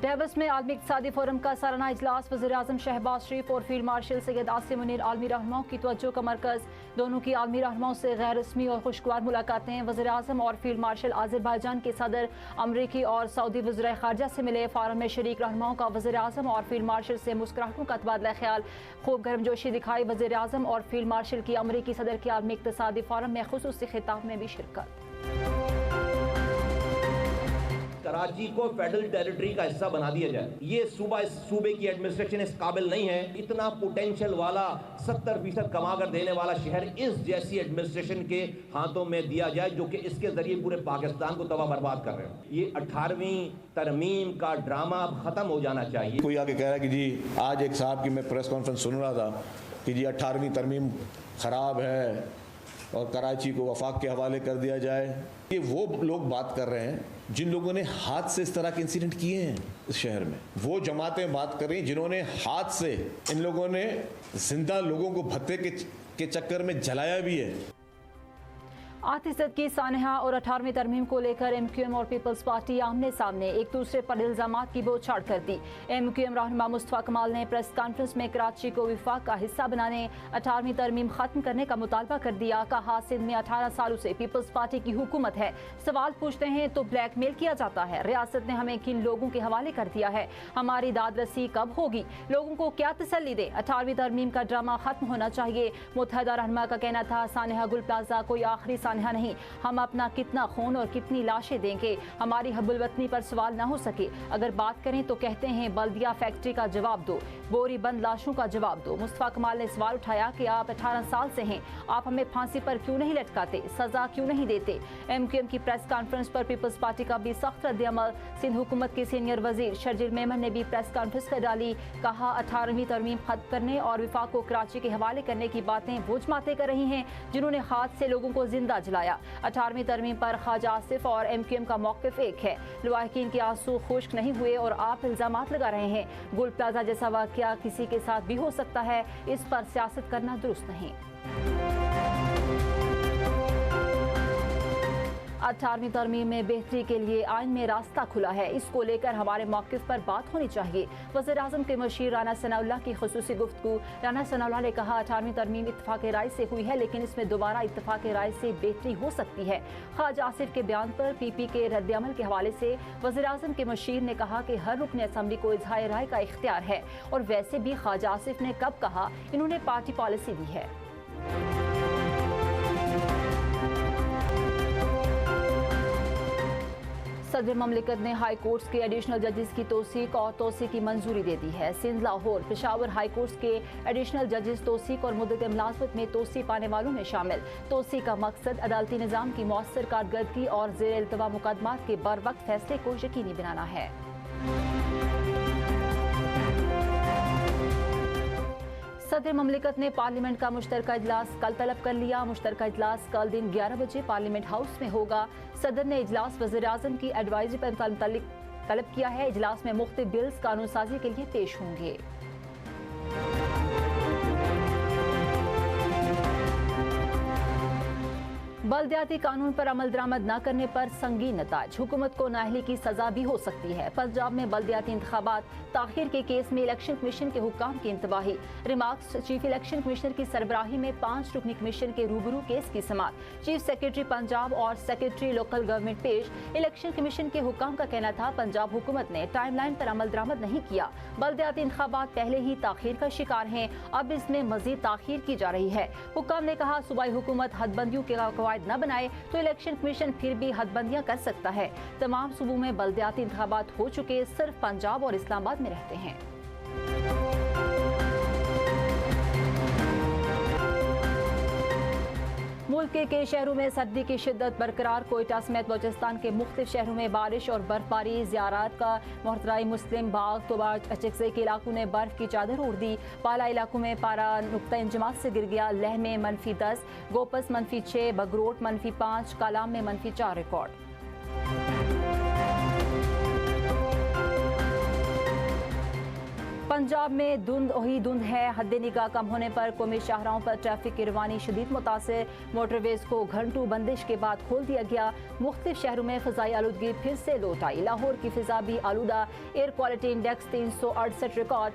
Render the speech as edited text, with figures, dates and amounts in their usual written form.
Davos में आलमी इक़्तिसादी forum का सालाना इजलास वज़ीर-ए-आज़म शहबाज शरीफ और फील्ड मार्शल सैयद आसिम मुनीर आलमी रहनुमाओं की तवज्जो का मरकज़। दोनों की आलमी रहनुमाओं से गैर रस्मी और खुशगवार मुलाकातें। वज़ीर-ए-आज़म और फील्ड मार्शल आज़रबाईजान के सदर, अमरीकी और सऊदी वज़ीर ख़ारजा से मिले। फोरम में शरीक रहनुमाओं का वज़ीर-ए-आज़म और फील्ड मार्शल से मुस्कुराहटों का तबादला ख्याल। खूब गर्मजोशी दिखाई। वज़ीर-ए-आज़म और फील्ड मार्शल की अमरीकी सदर के आलमी इक़्तिसादी फोरम में खुसूसी खिताब में भी शिरकत। कराची को फेडरल टेरिटरी का हिस्सा बना दिया जाए। ये सूबे की एडमिनिस्ट्रेशन इस काबिल नहीं है। इतना पोटेंशियल वाला 70% कमा कर देने वाला शहर इस जैसी एडमिनिस्ट्रेशन के हाथों में दिया जाए जो कि इसके जरिए पूरे पाकिस्तान को तबाह बर्बाद कर रहे हो। ये 18वीं तरमीम का ड्रामा अब खत्म हो जाना चाहिए। कोई आके कह रहा है कि जी आज एक साहब की मैं प्रेस कॉन्फ्रेंस सुन रहा था कि जी 18वीं तरमीम खराब है और कराची को वफाक के हवाले कर दिया जाए। ये वो लोग बात कर रहे हैं जिन लोगों ने हाथ से इस तरह के इंसिडेंट किए हैं इस शहर में। वो जमातें बात कर रही हैं जिन्होंने हाथ से इन लोगों ने जिंदा लोगों को भत्ते के चक्कर में जलाया भी है। आतिशत की सानहा और 18वीं तरमीम को लेकर MQM और पीपल्स पार्टी आमने सामने एक दूसरे पर इल्जामात की बौछार कर दी। MQM रहनुमा मुस्तफा कमाल ने प्रेस कॉन्फ्रेंस में कराची को विफाक का हिस्सा बनाने, 18वीं तरमीम खत्म करने का मुतालबा कर दिया। कहा सिंध में 18 सालों से पीपल्स पार्टी की हुकूमत है, सवाल पूछते हैं तो ब्लैकमेल किया जाता है। रियासत ने हमें किन लोगों के हवाले कर दिया है, हमारी दादरसी कब होगी, लोगों को क्या तसल्ली दे। 18वीं तरमीम का ड्रामा खत्म होना चाहिए। मुत्तहदा रहनुमा का कहना था सानहा गुल प्लाजा कोई आखिरी नहीं, हम अपना कितना खून और कितनी लाशें देंगे, हमारी हब्बुल-वतनी पर सवाल ना हो सके। अगर बात करें तो कहते हैं बल्दिया फैक्ट्री का जवाब दो, बोरी बंद लाशों का जवाब दो। मुस्तफा कमाल ने सवाल उठाया कि आप 18 साल से हैं, आप हमें फांसी पर क्यों नहीं लटकाते, सजा क्यों नहीं देते। MQM की प्रेस कॉन्फ्रेंस पर पीपल्स पार्टी का भी सख्त रद्द-ए-अमल। सिंध हुकूमत के सीनियर वजीर शर्जील मेमन ने भी प्रेस कॉन्फ्रेंस कर डाली। कहा 18वीं तरमीम खत्म करने और विफाक को कराची के हवाले करने की बातें वो जमातें कर रही हैं जिन्होंने हाथ से लोगों को जिंदा जलाया। 18वीं तरमीम पर ख्वाजा आसिफ और MQM का मौक़िफ़ एक है। लवाहिकीन के आंसू खुश्क नहीं हुए और आप इल्जामात लगा रहे हैं। गुल प्लाजा जैसा वाक़या किसी के साथ भी हो सकता है, इस पर सियासत करना दुरुस्त नहीं। 18वीं तरमीम में बेहतरी के लिए आइन में रास्ता खुला है, इसको लेकर हमारे मौक़िफ़ पर बात होनी चाहिए। वज़ीर-ए-आज़म के मशीर राना सनाउल्लाह की खुसूसी गुफ्तगू। राना सनाउल्लाह ने कहा 18वीं तरमीम इत्तफ़ाक़ राय से हुई है, लेकिन इसमें दोबारा इत्तफ़ाक़ राय से बेहतरी हो सकती है। ख्वाजा आसिफ के बयान पर PP के रद्द-ए-अमल के हवाले से वज़ीर-ए-आज़म के मशीर ने कहा कि हर रुकन असम्बली को इज़हार राय का इख्तियार है, और वैसे भी ख्वाजा आसिफ ने कब कहा, इन्होंने पार्टी पॉलिसी दी है। सदर ममलिकत ने हाई कोर्ट्स के एडिशनल जजेस की तौसीक और तोसी की मंजूरी दे दी है। सिंध, लाहौर, पेशावर हाई कोर्ट्स के एडिशनल जजेस तौसीक और मुद्दत मुलाजमत में तोसी पाने वालों में शामिल। तोसी का मकसद अदालती निज़ाम की मौसर कारकर्दगी और ज़ेर इल्तवा मुकदमात के बर वक्त फैसले को यकीनी बनाना है। सदर ममलिकत ने पार्लियामेंट का मुश्तरका इजलास कल तलब कर लिया। मुश्तरका इजलास कल दिन 11 बजे पार्लियामेंट हाउस में होगा। सदर ने इजलास वज़ीर-ए-आज़म की एडवाइजरी पर तलब किया है। इजलास में मुख्तलिफ बिल्स कानून साजी के लिए पेश होंगे। बल्दियाती कानून पर अमल दरामद न करने पर संगीन नताज, हुकूमत को नाअहली की सजा भी हो सकती है। पंजाब में बल्दियाती इंतखाबात ताखिर के केस में इलेक्शन कमीशन के हुक्काम की इंतबाही। रिमार्क्स, चीफ इलेक्शन कमिश्नर की सरबराही में 5 रुकनी कमीशन के रूबरू केस की समाअत। चीफ सेक्रेटरी पंजाब और सेक्रेटरी लोकल गवर्नमेंट पेश। इलेक्शन कमीशन के हुक्काम का कहना था पंजाब हुकूमत ने टाइमलाइन पर अमल दरामद नहीं किया। बल्दियाती इंतखाबात पहले ही ताखिर का शिकार हैं, अब इसमें मजीद ताखिर की जा रही है। हुक्काम ने कहा सूबाई हुकूमत हदबंदियों के कवायद न बनाए तो इलेक्शन कमीशन फिर भी हदबंदियां कर सकता है। तमाम सूबों में बल्दियाती इंतखाबात हो चुके, सिर्फ पंजाब और इस्लामाबाद में रहते हैं। मुल्क के शहरों में सर्दी की शिद्दत बरकरार। कोयटा समेत बलूचिस्तान के मुख्तलिफ शहरों में बारिश और बर्फबारी। ज़ियारात का मोहतराई मुस्लिम बाग तोबा अचकज़ई के इलाकों ने बर्फ की चादर ओढ़ दी। पाला इलाकों में पारा नुक्ता इंजमात से गिर गया। लह में -10, गोपस -6, बगरोट -5, कालाम में -4 रिकॉर्ड। पंजाब में धुंध ही धुंध है। हद निगाह कम होने पर कौमी शाहराहों पर ट्रैफिक की रवानी शदीद मुतासिर। मोटरवेज को घंटों बंदिश के बाद खोल दिया गया। मुख्तलिफ शहरों में फ़िज़ाई आलूदगी फिर से लौट आई। लाहौर की फ़िज़ा भी आलूदा। Air quality index 368 record.